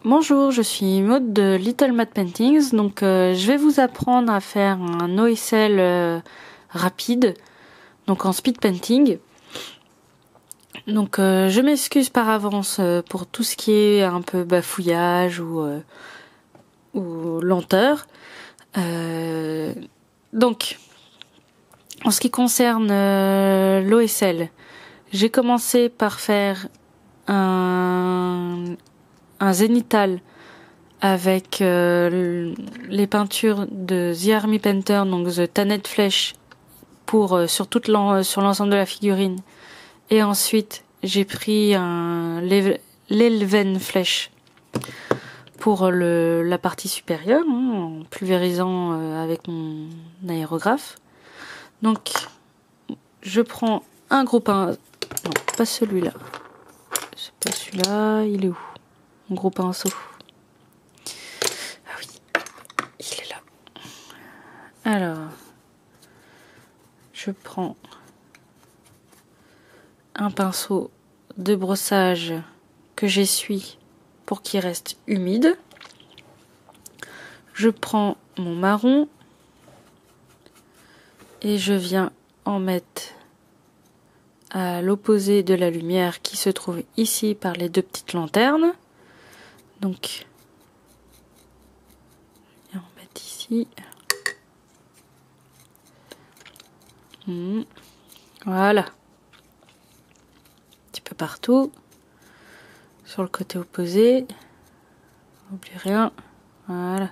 Bonjour, je suis Maud de Little Matte Paintings. Donc, je vais vous apprendre à faire un OSL rapide, donc en speed painting. Donc, je m'excuse par avance pour tout ce qui est un peu bafouillage ou lenteur. Donc, en ce qui concerne l'OSL, j'ai commencé par faire un zénithal avec les peintures de The Army Painter, donc The Tanned Flesh, pour sur l'ensemble de la figurine. Et ensuite, j'ai pris l'Elven Flesh pour la partie supérieure, en pulvérisant avec mon aérographe. Donc, je prends un gros pinceau. Non, pas celui-là. C'est pas celui-là. Il est où? Mon gros pinceau. Ah oui, il est là. Alors, je prends un pinceau de brossage que j'essuie pour qu'il reste humide. Je prends mon marron et je viens en mettre à l'opposé de la lumière qui se trouve ici par les deux petites lanternes. Donc, je viens en mettre ici. Voilà. Un petit peu partout. Sur le côté opposé. N'oublie rien. Voilà.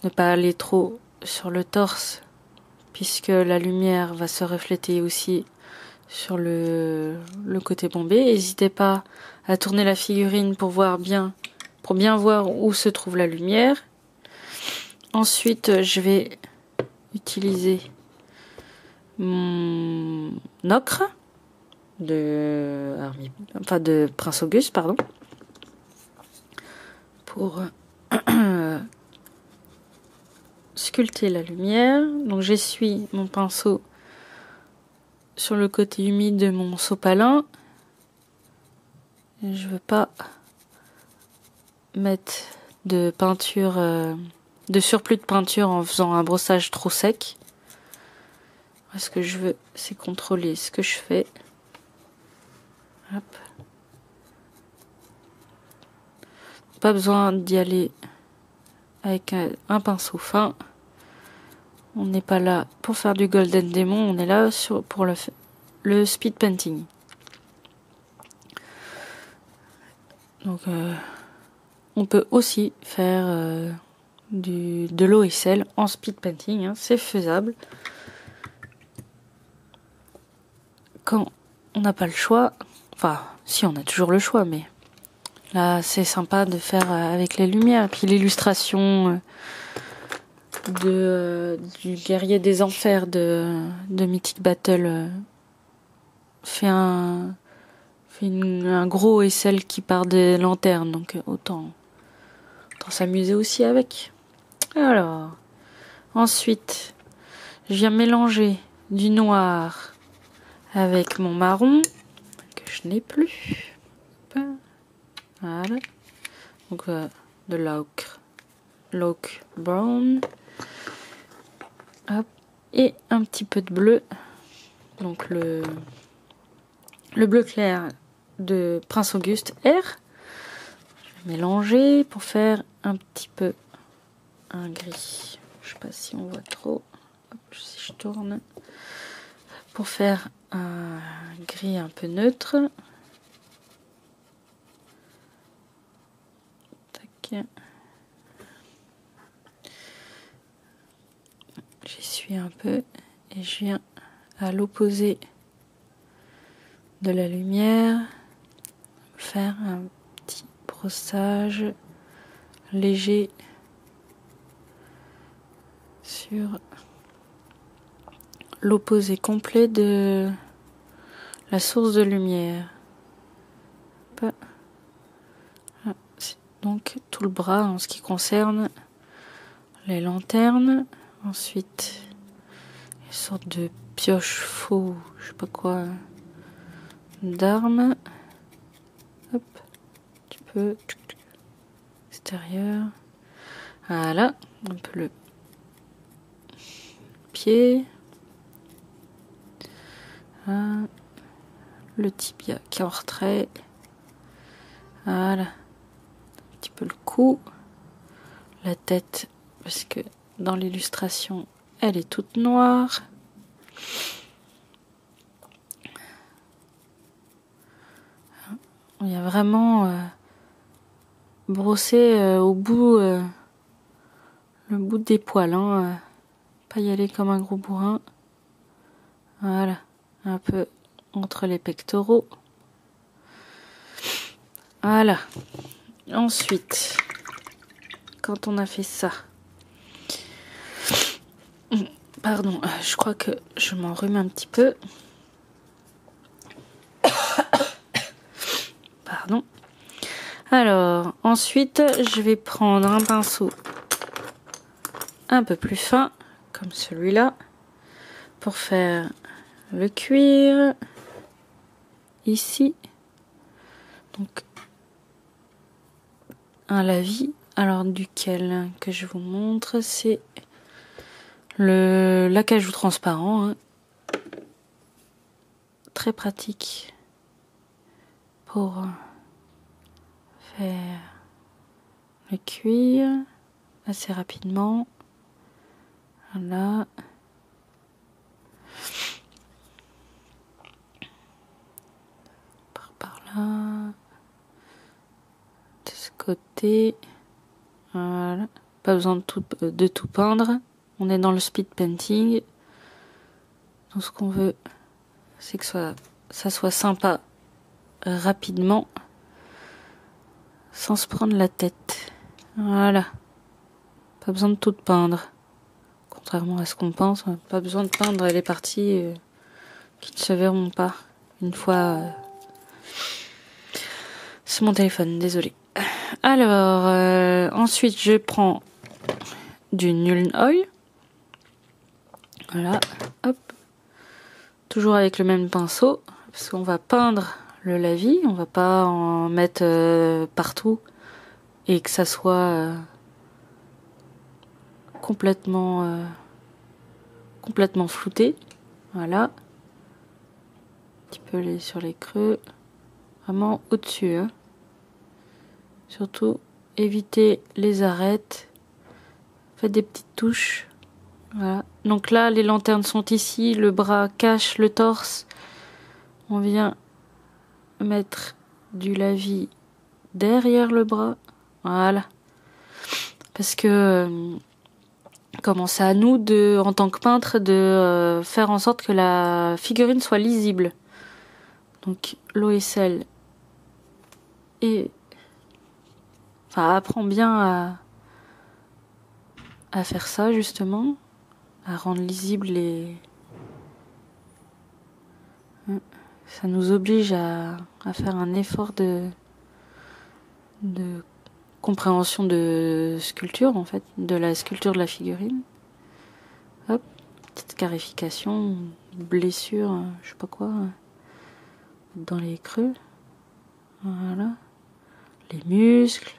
Ne pas aller trop sur le torse, puisque la lumière va se refléter aussi sur le côté bombé. N'hésitez pas à tourner la figurine pour bien voir où se trouve la lumière. Ensuite, je vais utiliser mon ocre de Prince Auguste, pardon, pour sculpter la lumière. Donc j'essuie mon pinceau sur le côté humide de mon sopalin. Je veux pas mettre de peinture, de surplus de peinture en faisant un brossage trop sec. Ce que je veux, c'est contrôler ce que je fais. Hop. Pas besoin d'y aller avec un pinceau fin. On n'est pas là pour faire du Golden Demon, on est là pour le speed painting. Donc, on peut aussi faire de l'OSL en speed painting, hein, c'est faisable. Quand on n'a pas le choix, enfin, si on a toujours le choix, mais là, c'est sympa de faire avec les lumières. Puis l'illustration du guerrier des enfers de Mythic Battle fait un gros OSL qui part des lanternes, donc autant s'amuser aussi avec. Alors, ensuite, je viens mélanger du noir avec mon marron que je n'ai plus. Voilà. Donc de l'oak brown. Hop. Et un petit peu de bleu. Donc le bleu clair de Prince Auguste R. Je vais mélanger pour faire un petit peu un gris. Je sais pas si on voit trop. Hop, si je tourne. Pour faire un gris un peu neutre. Tac. J'essuie un peu et je viens à l'opposé de la lumière faire un petit brossage léger sur l'opposé complet de la source de lumière. C'est donc tout le bras en ce qui concerne les lanternes. Ensuite, une sorte de pioche faux, je sais pas quoi, d'arme. Hop, tu peux l'intérieur. Voilà, un peu le pied. Voilà. Le tibia qui est en retrait. Voilà. Un petit peu le cou. La tête, parce que dans l'illustration, elle est toute noire. Il y a vraiment brossé au bout le bout des poils, hein, pas y aller comme un gros bourrin. Voilà, un peu entre les pectoraux. Voilà. Ensuite, quand on a fait ça, pardon, je crois que je m'enrhume un petit peu. Pardon. Alors, ensuite, je vais prendre un pinceau un peu plus fin, comme celui-là, pour faire le cuir ici. Donc, un lavis, alors duquel que je vous montre, c'est le l'acajou transparent, hein. Très pratique pour faire le cuir assez rapidement. Voilà. Par là. De ce côté. Voilà. Pas besoin de tout peindre. On est dans le speed painting. Donc ce qu'on veut, c'est que ça soit sympa rapidement, sans se prendre la tête. Voilà. Pas besoin de tout peindre. Contrairement à ce qu'on pense, pas besoin de peindre les parties qui ne se verront pas une fois. C'est mon téléphone, désolé. Alors, ensuite je prends du Nuln Oil. Voilà, hop. Toujours avec le même pinceau, parce qu'on va peindre le lavis, on va pas en mettre partout et que ça soit complètement flouté. Voilà. Un petit peu sur les creux, vraiment au-dessus, hein. Surtout, évitez les arêtes. Faites des petites touches. Voilà. Donc là, les lanternes sont ici. Le bras cache le torse. On vient mettre du lavis derrière le bras. Voilà. Parce que, comment c'est à nous, en tant que peintre, de faire en sorte que la figurine soit lisible. Donc, l'OSL apprend bien à faire ça, justement, à rendre lisible ça nous oblige à faire un effort de compréhension de sculpture, en fait, de la sculpture de la figurine. Hop, petite scarification, blessure, je sais pas quoi, dans les creux. Voilà. Les muscles.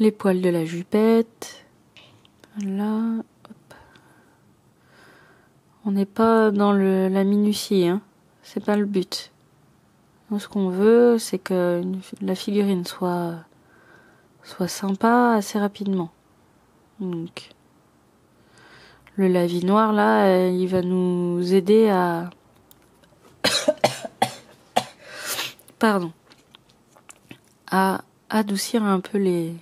Les poils de la jupette. Là, hop. On n'est pas dans la minutie, hein. C'est pas le but. Donc, ce qu'on veut, c'est que la figurine soit sympa assez rapidement. Donc, le lavis noir, là, il va nous aider à... Pardon. À adoucir un peu les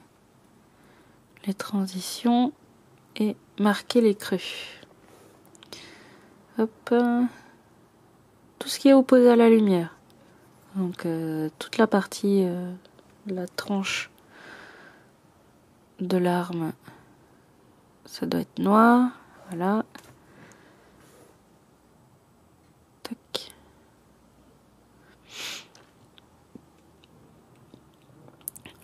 transitions et marquer les creux. Hop. Tout ce qui est opposé à la lumière. Donc toute la partie de la tranche de l'arme, ça doit être noir. Voilà. Tac.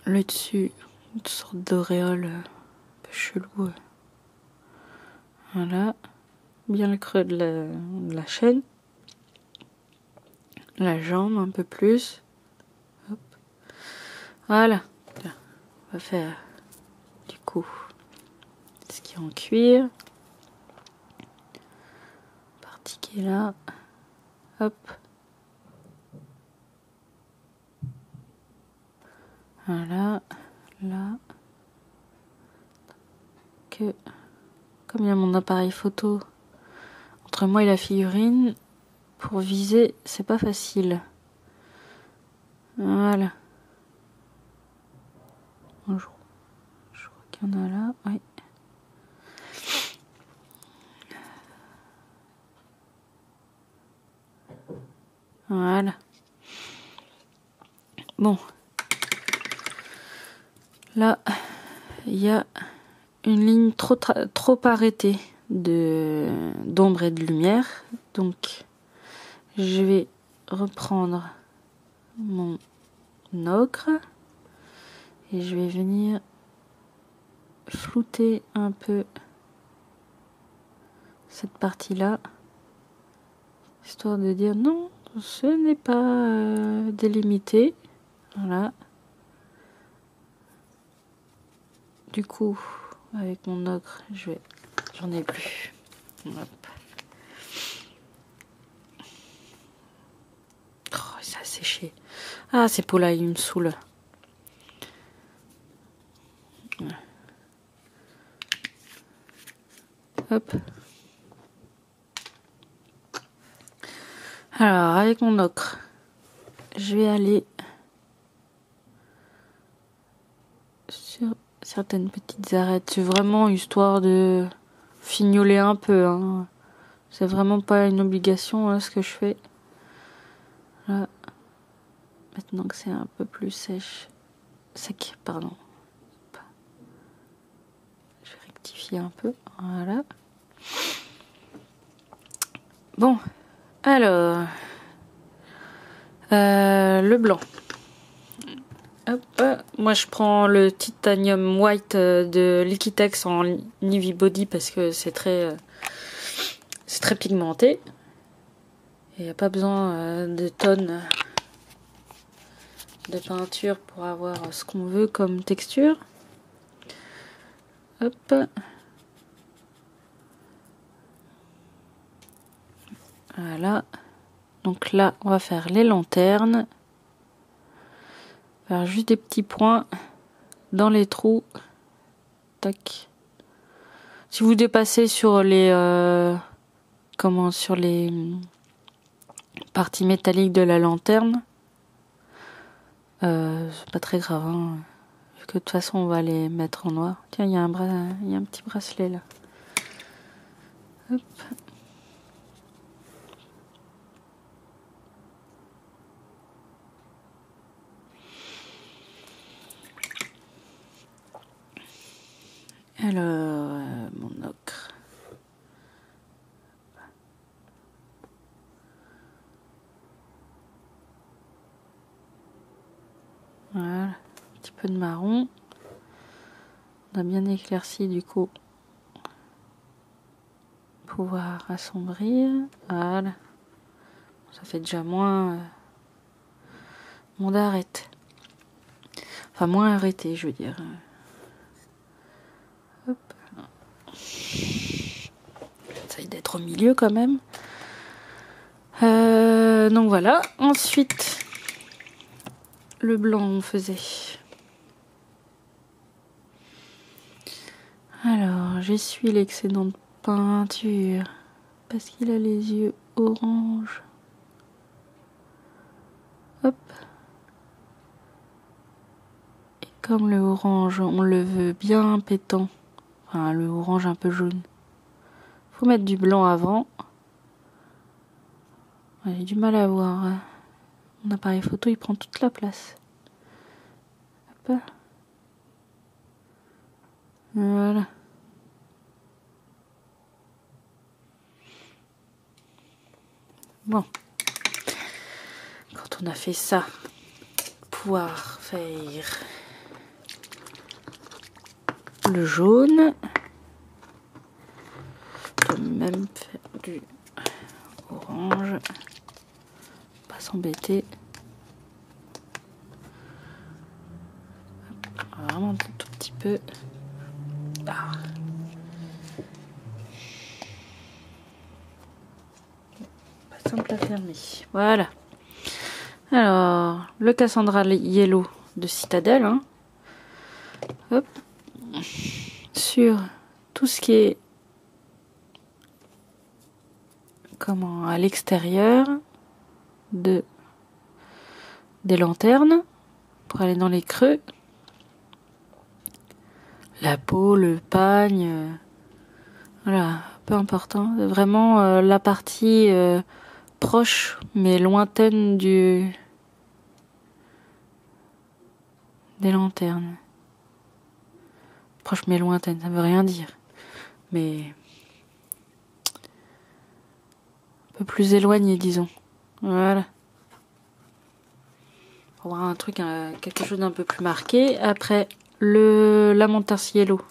Le dessus, une sorte d'auréole un peu chelou. Voilà. Bien le creux de la chaîne. La jambe un peu plus. Hop. Voilà. On va faire du coup ce qui est en cuir. Partie qui est là. Hop. Voilà. Là. Que comme il y a mon appareil photo entre moi et la figurine, pour viser, c'est pas facile. Voilà. Bonjour. Je crois qu'il y en a là. Oui. Voilà. Bon. Là, il y a une ligne trop arrêtée d'ombre et de lumière. Donc, je vais reprendre mon ocre et je vais venir flouter un peu cette partie-là, histoire de dire non, ce n'est pas délimité. Voilà. Du coup, avec mon ocre, j'en ai plus. Hop. Oh, ça a séché. Ah, ces pots-là, ils me saoulent. Hop. Alors, avec mon ocre, je vais aller sur certaines petites arêtes. C'est vraiment histoire de fignoler un peu. Hein. C'est vraiment pas une obligation hein, ce que je fais. Là. Maintenant que c'est un peu plus sec, pardon. Je vais rectifier un peu. Voilà. Bon, alors le blanc. Hop, moi je prends le Titanium White de Liquitex en Navy Body parce que c'est très pigmenté. Il n'y a pas besoin de tonnes de peinture pour avoir ce qu'on veut comme texture. Hop. Voilà. Donc là, on va faire les lanternes. Faire juste des petits points dans les trous. Tac. Si vous dépassez sur les sur les parties métalliques de la lanterne, c'est pas très grave. Hein, vu que de toute façon on va les mettre en noir. Tiens, il y a un petit bracelet là. Hop. Alors, mon ocre. Voilà, un petit peu de marron. On a bien éclairci du coup. Pouvoir assombrir. Voilà. Ça fait déjà moins d'arrêt. Enfin, moins arrêté, je veux dire. Hop. J'essaye d'être au milieu quand même. Donc voilà. Ensuite, le blanc, on faisait. Alors, j'essuie l'excédent de peinture parce qu'il a les yeux orange. Hop. Et comme le orange, on le veut bien pétant. Enfin, le orange un peu jaune. Faut mettre du blanc avant. J'ai du mal à voir. Mon appareil photo, il prend toute la place. Hop. Voilà. Bon. Quand on a fait ça, pouvoir faire le jaune. On peut même faire du orange. Pas s'embêter. Vraiment un tout petit peu. Ah. Pas simple à fermer. Voilà. Alors, le Cassandra Yellow de Citadel. Hein. Hop. Sur tout ce qui est à l'extérieur des lanternes pour aller dans les creux. La peau, le pagne, voilà, peu importe. Hein. Vraiment la partie proche mais lointaine des lanternes. Proche mais lointaine, ça veut rien dire. Mais un peu plus éloigné, disons. Voilà. Pour avoir un truc, quelque chose d'un peu plus marqué. Après, la montagne Yellow.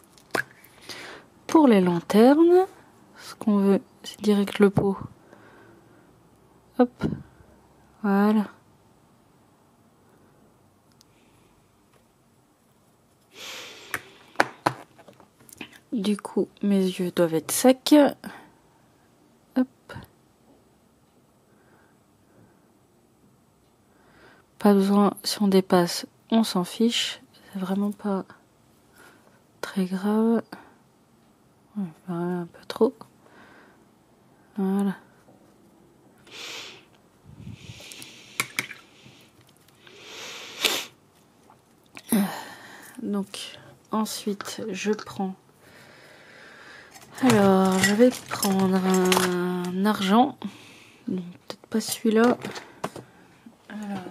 Pour les lanternes, ce qu'on veut, c'est direct le pot. Hop. Voilà. Du coup, mes yeux doivent être secs. Hop. Pas besoin, si on dépasse, on s'en fiche. C'est vraiment pas très grave. Un peu trop. Voilà. Donc, ensuite, je prends. Alors, je vais prendre un argent. Peut-être pas celui-là. Alors,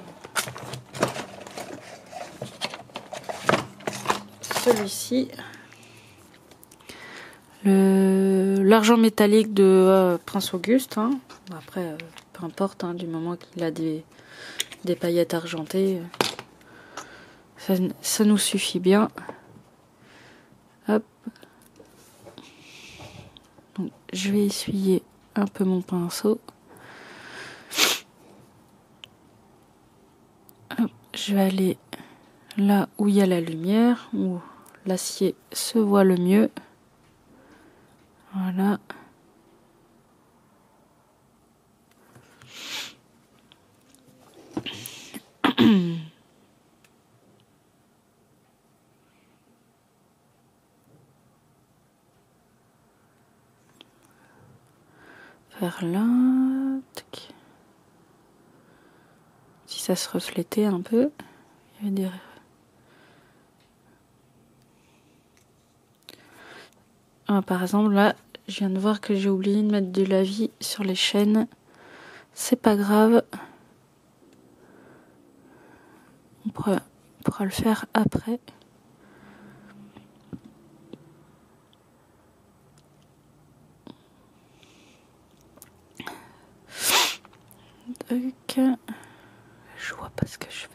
celui-ci. L'argent métallique de Prince Auguste. Hein. Après, peu importe, hein, du moment qu'il a des paillettes argentées, ça nous suffit bien. Hop. Donc, je vais essuyer un peu mon pinceau. Hop, je vais aller là où il y a la lumière, où l'acier se voit le mieux. Voilà. Vers là. Tac. Si ça se reflétait un peu, il y avait des... Ah, par exemple, là, je viens de voir que j'ai oublié de mettre de la vie sur les chaînes. C'est pas grave. On pourra le faire après. Donc, je vois pas ce que je fais.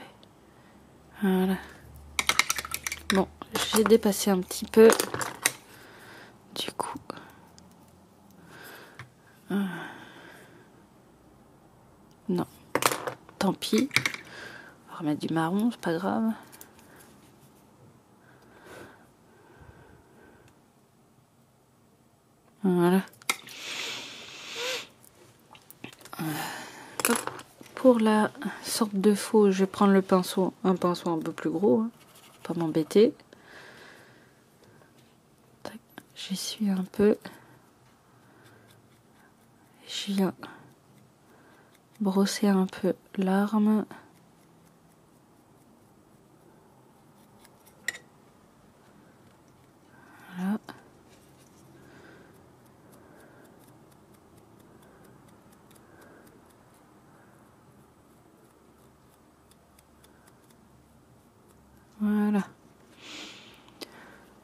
Voilà. Bon, j'ai dépassé un petit peu. Du coup. Non. Tant pis. On va remettre du marron, c'est pas grave. Voilà. Pour la sorte de faux, je vais prendre un pinceau un peu plus gros, hein, pas m'embêter. J'essuie un peu. Je viens brosser un peu l'arme. Voilà. Voilà.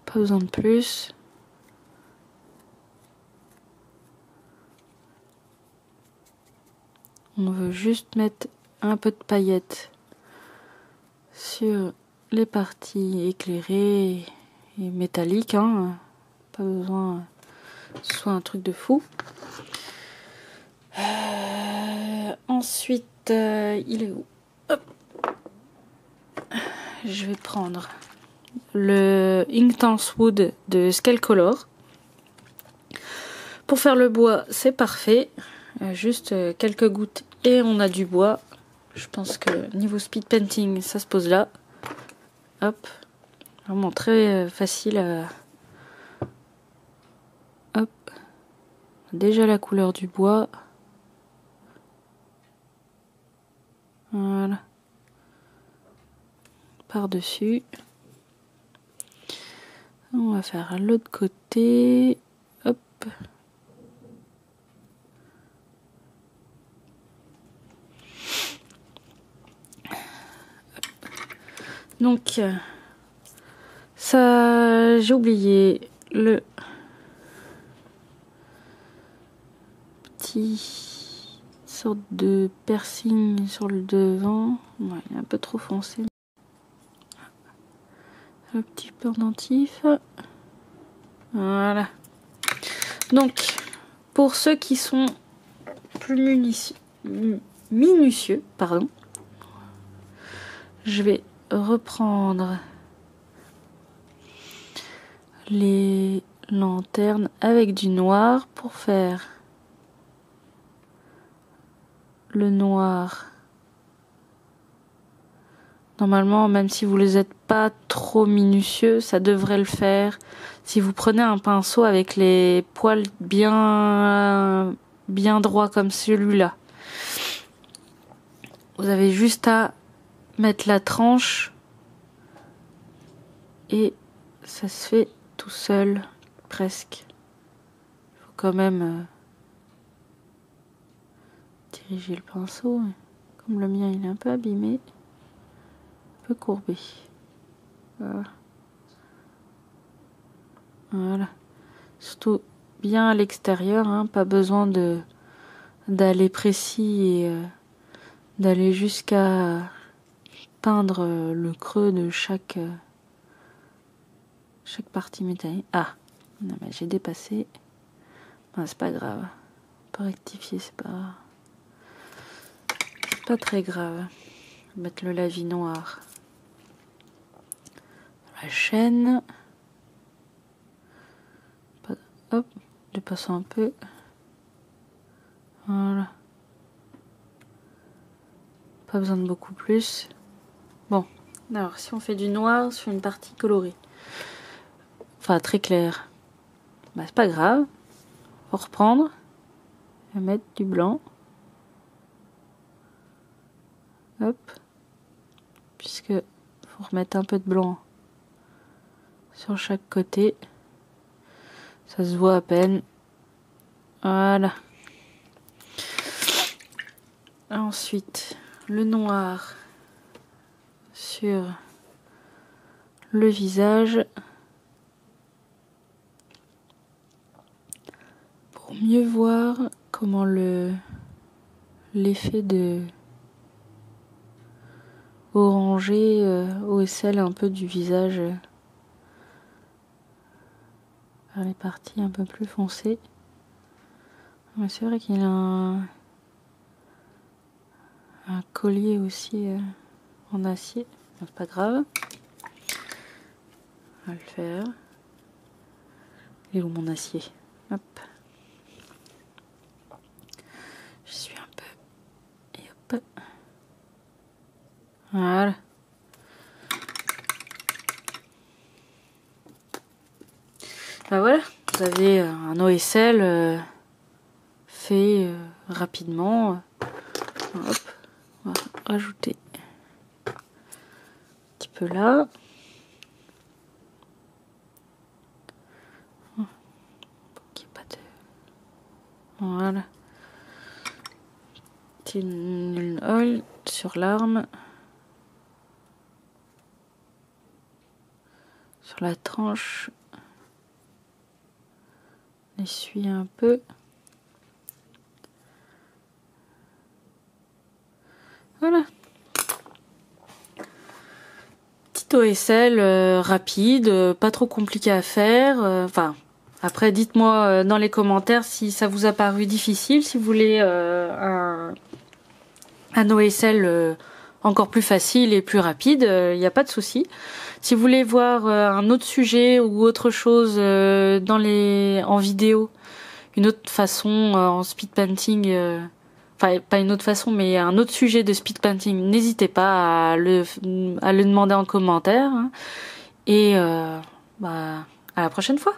Pas besoin de plus. On veut juste mettre un peu de paillettes sur les parties éclairées et métalliques. Hein. Pas besoin que ce soit un truc de fou. Ensuite, il est où? Hop. Je vais prendre le Inktense Wood de Scalecolor. Pour faire le bois, c'est parfait. Juste quelques gouttes et on a du bois. Je pense que niveau speed painting, ça se pose là. Hop. Vraiment très facile à... Hop. Déjà la couleur du bois. Voilà. Par-dessus. On va faire l'autre côté. Hop. Donc, ça, j'ai oublié le petit sorte de piercing sur le devant. Ouais, il est un peu trop foncé. Le petit pendentif. Voilà. Donc, pour ceux qui sont plus minutieux, pardon, je vais reprendre les lanternes avec du noir pour faire le noir. Normalement, même si vous les êtes pas trop minutieux, ça devrait le faire. Si vous prenez un pinceau avec les poils bien droits comme celui-là, vous avez juste à mettre la tranche et ça se fait tout seul, presque. Il faut quand même diriger le pinceau. Comme le mien, il est un peu abîmé, un peu courbé. Voilà. Voilà. Surtout bien à l'extérieur, hein, pas besoin d'aller précis et d'aller jusqu'à peindre le creux de chaque partie métallique. Ah, non mais j'ai dépassé. Ben, c'est pas grave. On peut rectifier, c'est pas très grave. Mettre le lavis noir. La chaîne. Hop, dépassons un peu. Voilà. Pas besoin de beaucoup plus. Bon, alors si on fait du noir sur une partie colorée, enfin très claire, bah c'est pas grave. Faut reprendre et mettre du blanc. Hop. Puisque faut remettre un peu de blanc sur chaque côté. Ça se voit à peine. Voilà. Ensuite, le noir sur le visage pour mieux voir comment l'effet de orangé OSL un peu du visage vers les parties un peu plus foncées. Ouais, c'est vrai qu'il a un collier aussi en acier, c'est pas grave. On va le faire. Il est où mon acier? Hop. Je suis un peu. Et hop. Voilà. Ben voilà, vous avez un OSL fait rapidement. Hop, on va rajouter un petit peu là. Voilà. Petit oil sur l'arme. Sur la tranche. On essuie un peu. Voilà. Petit OSL rapide, pas trop compliqué à faire. Enfin, après dites-moi dans les commentaires si ça vous a paru difficile, si vous voulez un OSL encore plus facile et plus rapide, il n'y a pas de souci. Si vous voulez voir un autre sujet ou autre chose en vidéo, une autre façon en speed painting, enfin pas une autre façon, mais un autre sujet de speed painting, n'hésitez pas à le demander en commentaire. Hein. Et à la prochaine fois.